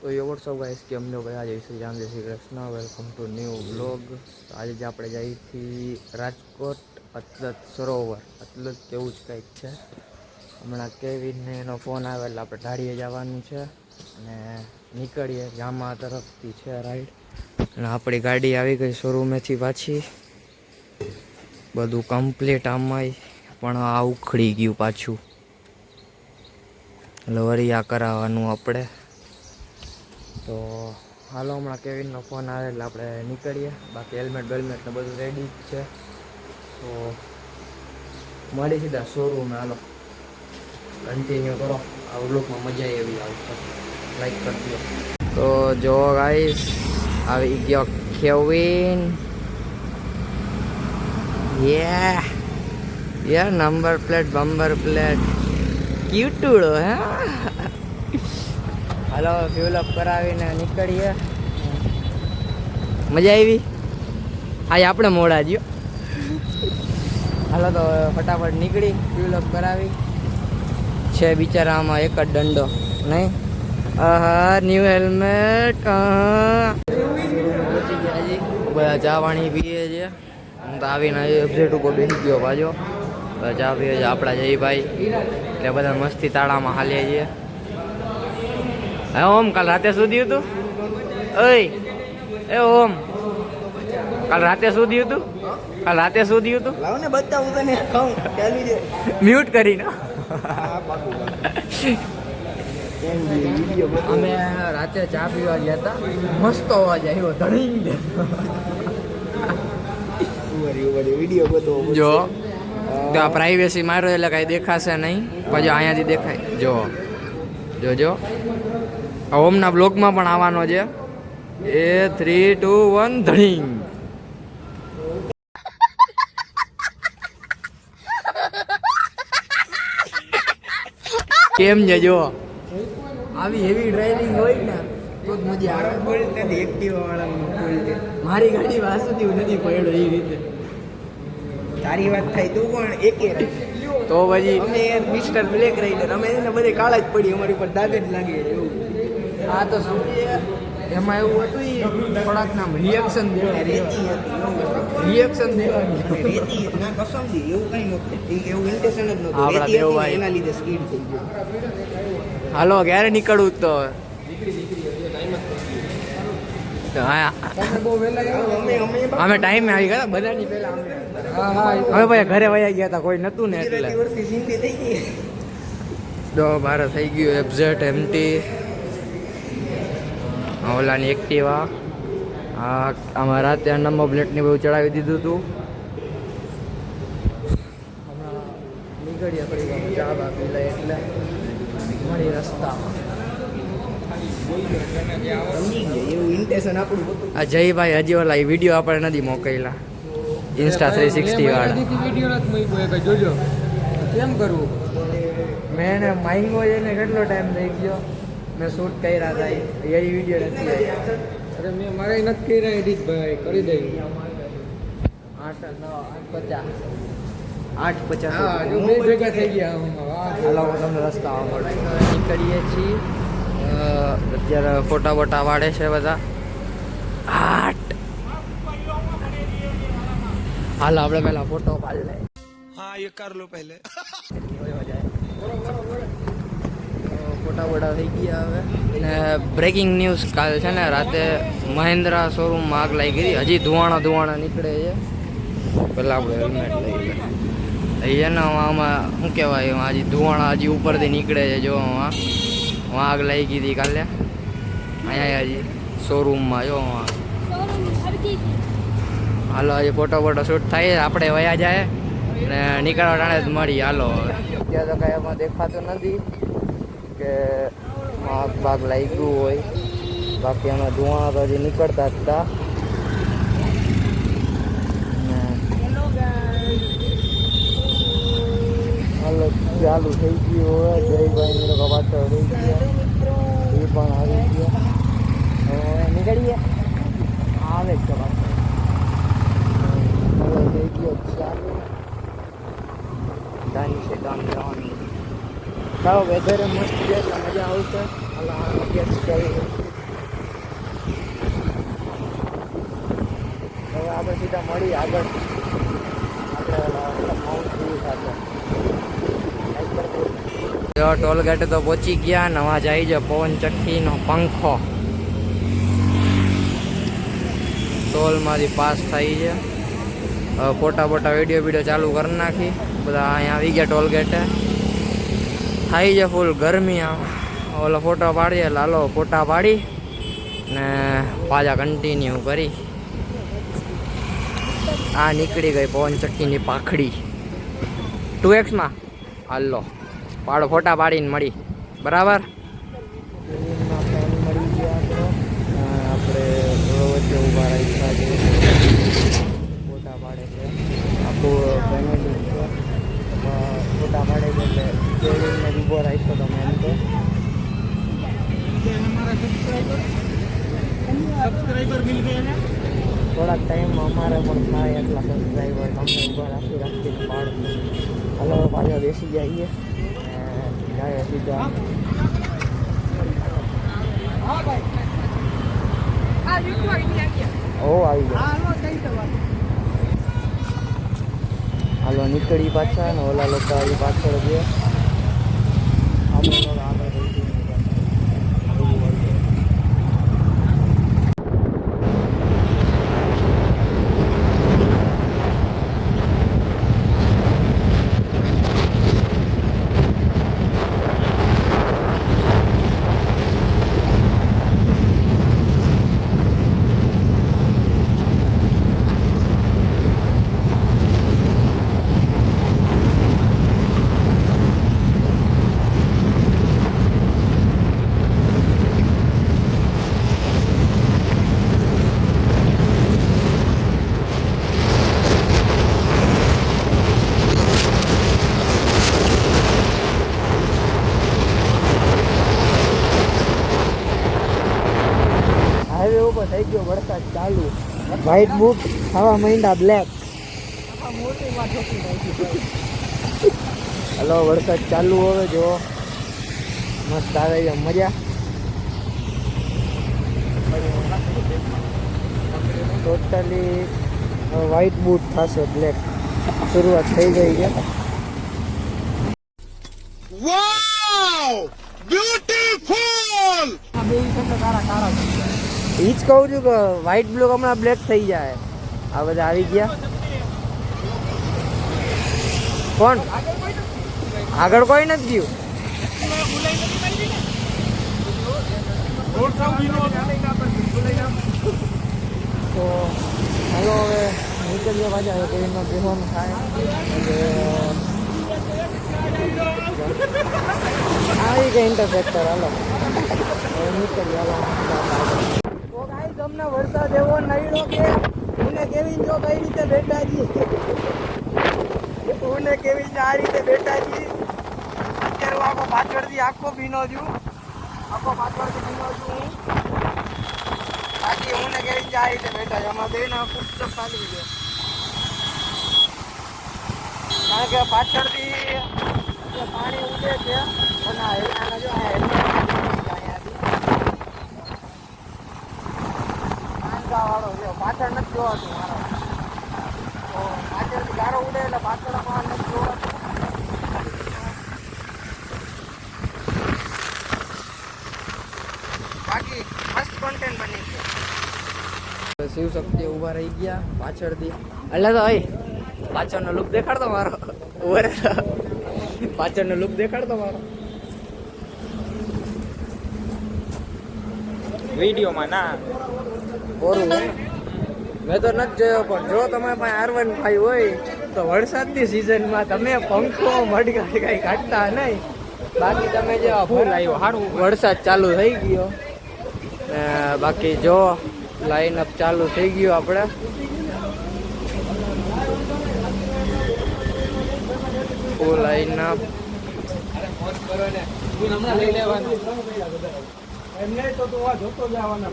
તો ये WhatsApp guys कि हम लोग आज जय श्री राम जय Shri Krishna welcome to new blog. तो आज આપણે જઈએ છીએ રાજકોટ અતલત સરોવર અતલત કેવું જ કંઈક છે। હમણાં કેવિનને એનો ફોન આવે એટલે આપણે ઢાળીએ જવાનું છે અને નીકળીએ ગામા તરફથી છે રાઈડ। અને આપણી ગાડી આવી ગઈ શોરૂમેથી પાછી, બધું કમ્પ્લીટ આમાંય પણ આ ઉખડી ગયું પાછું એટલે વળી આ કરાવવાનું આપણે। તો હાલો હમણાં કેવિનનો ફોન આવે એટલે આપણે નીકળીએ, બાકી હેલ્મેટ બેલ્મેટ ને બધું રેડી જ છે। તો મળી સીધા શોરૂમે, હાલો કન્ટિન્યુ કરો, આ વ્લોગમાં મજા એવી આવશે, લાઈક કરજો। તો જો ગાઈસ આવી ગયો કેવિન, યે નંબર પ્લેટ બંબર પ્લેટ ક્યુટુડો હે। હાલો ફ્યુલ અપ કરાવીને નીકળીએ, મજા આવી। આજે આપણે મોડા જ્યો, હાલો તો ફટાફટ નીકળી ફ્યુલ અપ કરાવી છે। બિચારા આમાં એક જ દંડો નહીં, આહા ન્યૂ હેલ્મેટ પહોંચી ગયા હજી, બધા ચા પાણી પીએ છે। હું તો આવીને વેબસાઇટ ઉપર બેસી ગયો પાછો, ચા પીએ છે આપણા જયભાઈ, એટલે બધા મસ્તી તાળામાં હાલીએ છીએ। હે ઓમ, કાલ રાતે સુધી હતું? ઓય એ ઓમ, કાલ રાતે સુધી હતું? કાલ રાતે સુધી હતું? લાવ ને બતાવું તને, ખાઉં ચાલુ છે મ્યુટ કરીને। અમે રાતે ચા પીવા ગયા હતા, મસ્ત અવાજ આવ્યો ધણી જો તો આ પ્રાઇવેસી મારો એટલે કાંઈ દેખાશે નહીં, પછી અહીંયાથી દેખાય જો જોજો। ઓમના બ્લોગમાં પણ આવવાનો છે, એ 3 2 1 ધણી। કેમ છે જો, આવી હેવી ડ્રાઇવિંગ હોય ને તો જ મજા આવે। એક્ટિવા વાળા મારી ગાડી વાસુથી નથી પડ્યો એ રીતે, તારી વાત થાય તું પણ એકે તો પછી અમે મિસ્ટર બ્લેક રાઇડર, અમે એને બધે કાળા જ પડી, અમારી પર દાગ જ લાગે એવું। આ તો શું એમાં એવું હતું, થોડાક નામ રિએક્શન રિએક્શન દેવાની ના કસમથી એવું કઈ નહોતું, એવું ઇન્ટેન્શન જ નહોતું, એના લીધે સ્પીડ થઈ ગયો। હાલો ક્યારે નીકળવું તો અમે ટાઈમે આવી ગયા બધાની પહેલા, અમે ભાઈ ઘરે વયા ગયા હતા, કોઈ નતું ને એટલે દો બાર થઈ ગયું એફઝેડ એમટી, ઓલાની એક્ટિવા, આમાં રાતે નંબર પ્લેટની બધું ચડાવી દીધું હતું। હમણાં નીકળીએ થોડી ચા બા પી લઈએ એટલે મળી રસ્તામાં। આ જયભાઈ હજી ઓલા વિડીયો આપણે નથી મોકલેલા, ઇન્સ્ટા 360 વાળા જોજો કેમ કરવું। મેં એને માંગ્યો એને કેટલો ટાઈમ થઈ ગયો, મેં શૂટ કર્યા હતા એ વિડીયો નથી આવ્યા। અરે મેં મારે નથી કર્યા એડિટ ભાઈ, કરી દઈ 8:50 ભેગા થઈ ગયા। હાલો તમને રસ્તા નીકળીએ છીએ, અત્યારે ફોટા બોટા વાળે છે બધા। હાલો આપણે પેલા ફોટો પાડી લઈએ। હા એ કર લો પહેલે, ફોટા બોટા થઈ ગયા હવે। ને બ્રેકિંગ ન્યૂઝ કાલ છે ને રાતે મહિન્દ્રા શોરૂમમાં આગ લાગી ગઈ, હજી ધુવાણા નીકળે છે। પેલા આપણે હેલ્મેટ લઈ લે એને આમાં શું કહેવાય, એમાં હજી ધુવાણા હજી ઉપરથી નીકળે છે જો, આગ લાગી ગઈ હતી કાલે અહીંયા હજી શોરૂમમાં જો। હાલો હજી ફોટો બોટો શૂટ થાય, આપણે વયા જાય ને નીકળવા ટાણે જ મળી। હાલો અત્યારે તો કાંઈ એમાં દેખાતું નથી કે આગ બાગ લાગ્યું હોય, બાકી અમે ધુવાણા તો હજી નીકળતા જ હતા। હાલો ચાલુ થઈ ગયું હોય, જયભાઈ લોકો પાછળ થઈ ગયા, એ પણ આવી ગયા, હવે નીકળીએ આવે જ પાછળ હવે થઈ ગયો ચાલુ। ગાડી છે ગામ જવાનું, ચાલો વેધર મસ્ત છે એટલે મજા આવશે। હાલો ગેસ કરી સીધા મળી આગળ આપણે માઉન્ટ વ્યૂ સાથે ટોલ ગેટે તો પહોંચી ગયા. નવા જાય છે પવન ચક્કીનો પંખો ટોલમાંથી પાસ થઈ છે. ફોટા વિડીયો ચાલુ કરી નાખી. બધા અહીંયા આવી ગયા ટોલ ગેટે. થાય છે ફૂલ ગરમી. ઓલો ફોટો પાડીએ લાલો ફોટા પાડી ને પાછા કન્ટિન્યુ કરી. આ નીકળી ગઈ પવન ચક્કીની પાખડી 2x હાલો પાડો ફોટા પાડીને મળી બરાબર. આપણે વચ્ચે ઊભા રહી ફોટા પાડે છે. આખું ફેમિલી ફોટા પાડે છે એટલે ઊભો રાખશો તમે એમ તો. સબસ્ક્રાઈબર મિલ ગયા. થોડાક ટાઈમમાં અમારે પણ થાય એટલા સબસ્ક્રાઈબર અમને ઊભા રાખીને પાડ. હાલો પાછા બેસી જઈએ જાય સીધા. ઓ આવી ગયા. હાલો નીકળી પાછા ને ઓલા લોકો આવી પાછળ ગયા. આપણે આગળ થઈ ગયો વરસાદ ચાલુ. વ્હાઈટ બુક ખાવા માંડ્યા બ્લેક. હલો વરસાદ ચાલુ હવે જો મસ્ત આવે છે મજા. ટોટલી વ્હાઈટ બૂટ થશે બ્લેક. શરૂઆત થઈ ગઈ છે. વાવ બ્યુટીફુલ. આ બે કારા ઈ જ કહું છું કે વ્હાઈટ બ્લુ હમણાં બ્લેક થઈ જાય. આ બધા આવી ગયા. કોણ આગળ કોઈ નથી ગયું. તો હાલો હવે નીકળીએ પાછા. હવે ટ્રેનમાં બેસવાનું થાય. આવી ગઈ ઇન્ટરસેક્ટર. હાલો નીકળીએ. હાલો તમને વરસાદ એવો નહીડો કે હું કેવી જો કઈ રીતે બેઠા છીએ. હું કેવી આ રીતે બેઠા છીએ. અત્યારે આખો પાછળથી આખો ભીનો છું. બાકી હું કેવી આ રીતે બેઠા છે. આમાં બેન પુસ્તક ચાલી છે કારણ કે પાછળથી પાણી ઉડે છે. અને જો વાળો છે પાછળ નથી જોવાતું મારો. તો પાછળથી ગારો ઉડે એટલે પાછળમાં નથી જોવાતું. બાકી મસ્ત કોન્ટેન્ટ બની ગયો. શિવ શક્તિ ઊભા રહી ગયા પાછળથી. એટલે તો ભાઈ પાછળનો લુક દેખાડતો મારો. પાછળનો લુક દેખાડતો મારો વિડીયોમાં ના. બોરું મેં તો નથી જોયો. પણ જો તમારે પાસે R15 હોય તો વરસાદની સિઝનમાં તમે પંખો મડગાડી કાંઈ કાઢતા નહીં. બાકી તમે જે ફૂલ આવ્યો સારું વરસાદ ચાલુ થઈ ગયો. બાકી જો લાઈન અપ ચાલુ થઈ ગયું. આપણે ફૂલ લાઈન અપ. એમને તો તું આ જોતો જવાના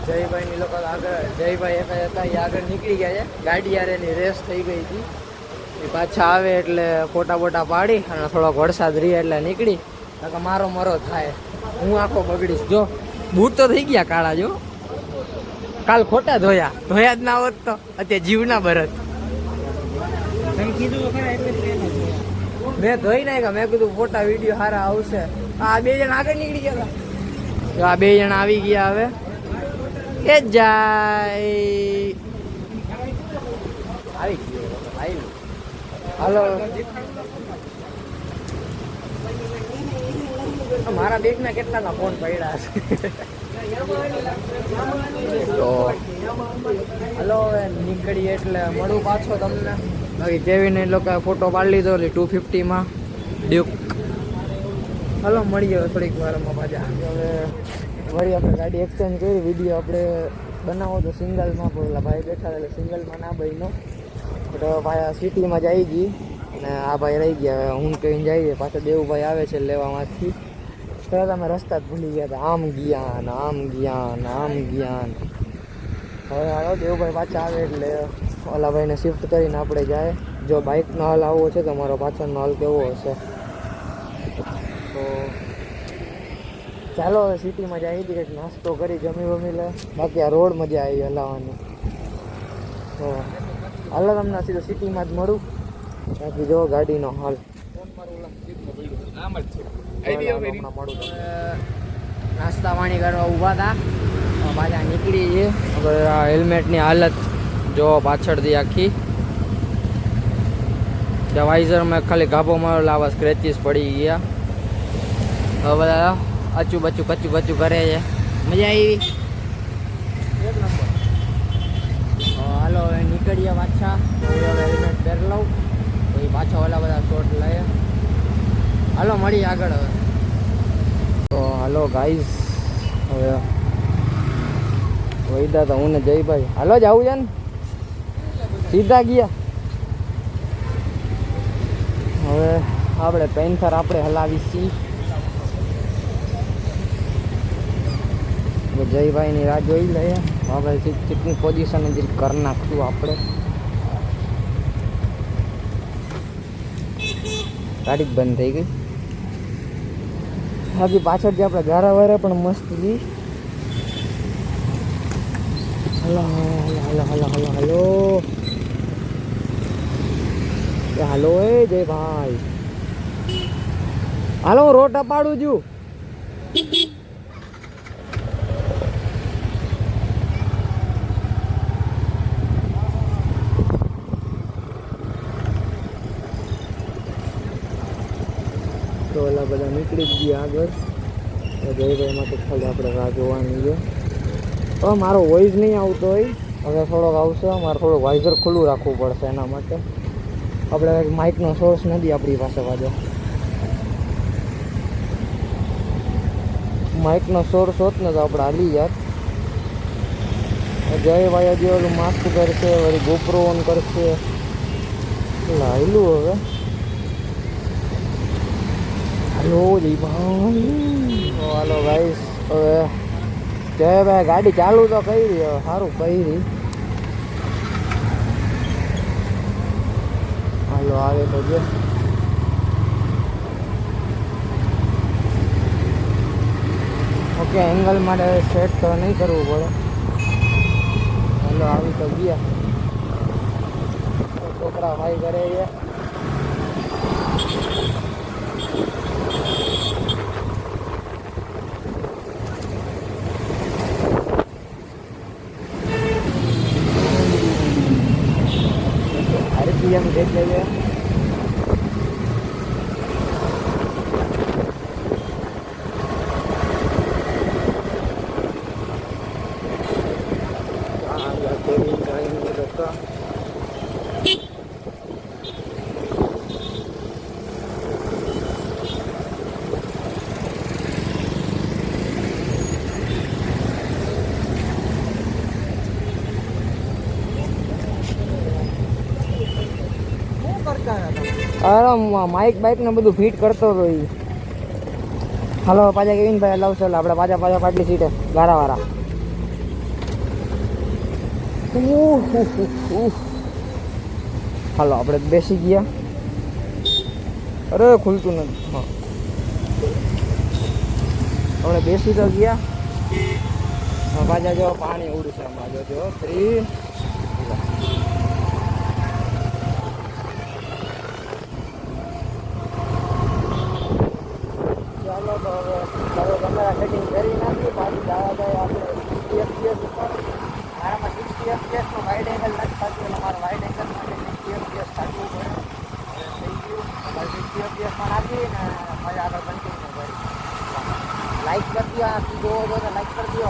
જયભાઈ ની લોકો આગળ. જયભાઈ એક હતા એ આગળ નીકળી ગયા છે. ગાડી યાર એની રેસ થઈ ગઈ હતી. એ પાછા આવે એટલે ફોટા બોટા પાડી અને થોડોક વરસાદ રહી એટલે નીકળી. મારો મરો થાય. હું આખો બગડીશ. જો બૂટ તો થઈ ગયા કાળા જો. કાલ ખોટા ધોયા જ ના હોત તો અત્યારે જીવ ના ભરત. મેં ધોઈ નાખ્યા. મેં કીધું ફોટા વિડીયો સારા આવશે. આ 2 જણા આગળ નીકળી ગયા હતા. આ 2 જણા આવી ગયા હવે. એ જાય આવી ગયો. હાલો મારા બેગમાં કેટલાના ફોન પડ્યા છે. તો હલો હવે નીકળી એટલે મળું પાછો તમને. બાકી કેવીને એ લોકો ફોટો પાડી લીધો 250માં ડ્યુક. હલો મળીએ થોડીક વારમાં પાછા. હવે વળી આપણે ગાડી એક્સચેન્જ કરી. વિડીયો આપણે બનાવો તો સિંગલમાં પેલા ભાઈ બેઠા એટલે સિંગલમાં ના બન્યો. તો ભાઈ સિટીમાં જઈ ગઈ અને આ ભાઈ રહી ગયા. હું કહીને જઈએ પાછા દેવુભાઈ આવે છે લેવામાંથી. તરત અમે રસ્તા જ ભૂલી ગયા હતા. આમ ગયા ને આમ ગયા ને આમ ગયા. હવે આવ્યો દેવુભાઈ પાછા આવે એટલે ઓલા ભાઈને શિફ્ટ કરીને આપણે જાય. જો બાઇકનો હાલ આવો છે તો મારો પાછળનો હાલ કેવો હશે. તો ચાલો હવે સિટીમાં જઈ કંઈક નાસ્તો કરી જમી લે. બાકી આ રોડ મજા આવી હલાવવાની. તો હાલો તમને સીધું સિટીમાં જ મળું. બાકી જો ગાડીનો હાલ નાસ્તા પાણી કરવા ઊભા હતા. પાછા નીકળી છે. હવે આ હેલ્મેટની હાલત જો પાછળથી આખી. વાઇઝરમાં ખાલી ગાભો મારેલો આવા સ્ક્રેચીસ પડી ગયા. હવે બધા આચું બચું કચું કચું કરે છે. મજા આવી. હાલો હવે નીકળીએ પાછા. હવે હેલ્મેટ પહેરી લઉં પછી પાછા ઓલા બધા શોટ લઈએ. હાલો મળીએ આગળ હવે. તો હાલો ગાઈઝ હવે વૈદા તો હું ને જયભાઈ હાલો જ આવું છે ને સીધા ગયા. હવે આપણે પેન્થર આપણે હલાવી છીએ. જયભાઈની રાહ જોઈ લઈએ. હવે ચીટની પોઝિશન જ કરી નાખશું આપણે. ગાડી બંધ થઈ ગઈ. બાકી પાછળ જે આપણે ગારા વારા પણ મસ્ત જી. Hello hello hello hello hello hello એ જયભાઈ હાલો હું રોટ અપાડું છું. તો ઓલા બધા નીકળી જ ગયા આગળ. જયભાઈમાં તો ખાલી આપણે રાહ જોવાની છે. હવે મારો વોઇસ નહીં આવતો હોય. હવે થોડોક આવશે. મારે થોડુંક વાઇઝર ખુલ્લું રાખવું પડશે. એના માટે આપણે માઇકનો સોર્સ નથી આપણી પાસે. પાછો માઇકનો સોર્સ હોત ને તો આપણે હાલી જાત. જયભાઈ હજી ઓલું માસ્ક કરશે. વળી ગોપ્રો ઓન કરશે. હાલું હવે હાલો જયભાઈ. હાલો ગાઈસ હવે જયભાઈ ગાડી ચાલુ તો કરી હવે સારું કરી. હાલો આવે તો જો ઓકે એંગલ માટે સેટ તો નહીં કરવું પડે. હાલો આવી તો ગયા. છોકરા ભાઈ કરે છે. RPM देख लेंगे. અરે માઇક બાઇક ને બધું ફિટ કરતો હતો એ. હાલો પાછા કેવીન ભાઈ લાવશે. આપણે પાછા પાટલી સીટે ગારાવાળા. હાલો આપણે બેસી ગયા. અરે ખુલતું નથી. હા આપણે બેસી તો ગયા. પાછા જો પાણી ઉડશે હમણાં જોજો 3 ચાલો તો હવે કેમેરા સેટિંગ કરી નાખીએ પાછી જવા જાય આપણે 60 FPS ઉપર મારામાં 60 FPS નો વાઇડ એંગલ નથી થતું એટલે મારે વાઇડ એંગલ માટે 60 FPS કાઢવું પડે થઈ ગયું 60 FPS માં નાખીને પછી આગળ કન્ટિન્યુ કરી લાઈક કરી દો આ જોવો તો લાઈક કરી દો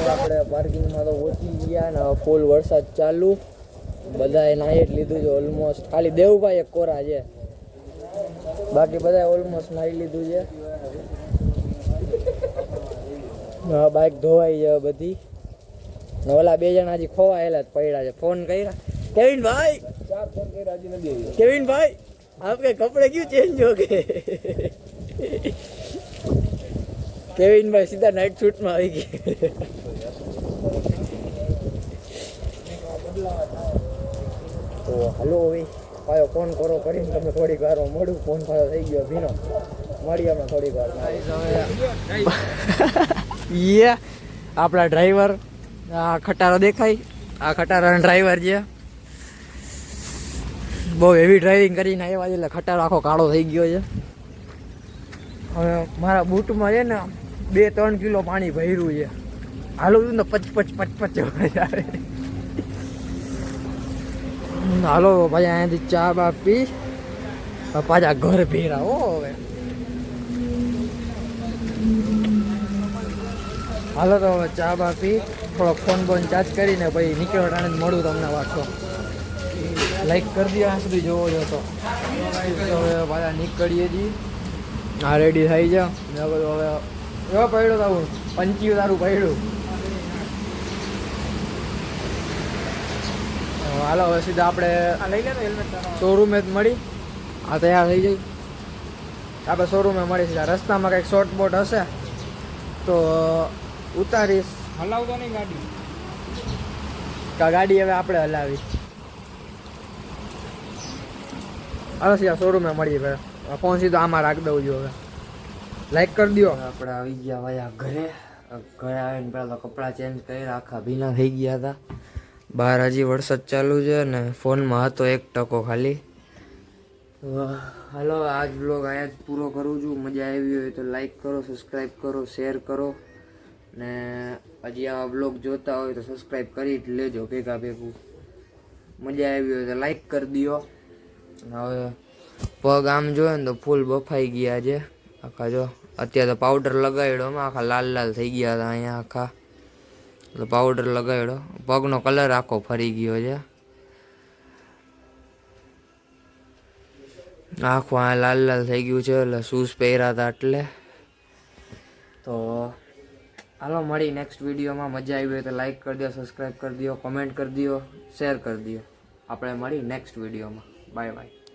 આપણે પાર્કિંગમાં તો પહોંચી ગયા ને ફૂલ વરસાદ ચાલુ બધાએ નાહી જ લીધું છે ઓલમોસ્ટ ખાલી દેવભાઈ એક કોરા છે બાકી બધાએ ઓલમોસ્ટ નાહી લીધું છે બાઇક ધોવાઈ છે બધી ઓલા 2 જણા હજી ખોવાયેલા જ પડ્યા છે ફોન કર્યા કેવિન ભાઈ 4 ફોન કર્યા હજી નથી આવ્યા કેવિન ભાઈ आपके कपड़े क्यों चेंज हो गए केविन भाई सीधा नाइट शूट में આવી ગઈ તો હલો હવે પાયો ફોન કરો કરીને તમે થોડીક વાર મોડું ફોન પાયો થઈ ગયો ભીનો મળી અમે થોડીક વાર યે આપણા ડ્રાઈવર આ ખટારો દેખાય આ ખટારાનો ડ્રાઈવર છે બહુ હેવી ડ્રાઇવિંગ કરીને આવ્યા છે એટલે ખટારો આખો કાળો થઈ ગયો છે હવે મારા બૂટમાં છે ને 2-3 કિલો પાણી ભર્યું છે હાલો ને પચ આવે હાલો ભાઈ અહીંયાથી ચા બા પી પાછા ઘર ભેરા હો હવે હાલો તો હવે ચા બા પી થોડોક ફોન ચાર્જ કરીને પછી નીકળો ટાણે મળું તમને પાછો લાઈક કરી દો આ સુધી જોવો છો તો હવે પાછા નીકળીએ છીએ આ રેડી થઈ જા મેં કહ્યું હવે એવા પડ્યો તારું 25 તારું પડ્યું હાલો હવે સીધા આપણે લઈ લે હેલ્મેટ શોરૂમે જ મળી આ તૈયાર થઈ જાય આપણે શોરૂમે મળી સીધા રસ્તામાં કંઈક શોર્ટ બોટ હશે તો ઉતારીશ હલાવતો નહીં ગાડી ગાડી હવે આપણે હલાવી હાલો સીધા શોરૂમે મળીએ પહેલાં ફોન સીધો આમાં રાખી દઉં છું હવે લાઈક કરી દો આપણે આવી ગયા ભાઈ ઘરે આવીને પહેલાં તો કપડાં ચેન્જ કર્યા આખા ભીના થઈ ગયા હતા બહાર હજી વરસાદ ચાલુ છે ને ફોનમાં હતો 1% ખાલી હાલો આજ બ્લોગ અહીંયા જ પૂરો કરું છું મજા આવી હોય તો લાઈક કરો સબસ્ક્રાઈબ કરો શેર કરો ને હજી આવા બ્લોગ જોતા હોય તો સબસ્ક્રાઈબ કરી જ લેજો ભેગું મજા આવી હોય તો લાઈક કરી દો હવે પગ આમ જોઈએ ને તો ફૂલ બફાઈ ગયા છે આખા જો અત્યારે તો પાવડર લગાવ્યો આખા લાલ થઈ ગયા હતા અહીંયા આખા એટલે પાવડર લગાવ્યો પગનો કલર આખો ફરી ગયો છે આખું આ લાલ થઈ ગયું છે એટલે શૂઝ પહેર્યા હતા એટલે તો હાલો મળી નેક્સ્ટ વિડીયોમાં મજા આવી હોય તો લાઈક કરી દો સબસ્ક્રાઈબ કરી દો કોમેન્ટ કરી દો શેર કરી દો આપણે મળી નેક્સ્ટ વિડીયોમાં બાય બાય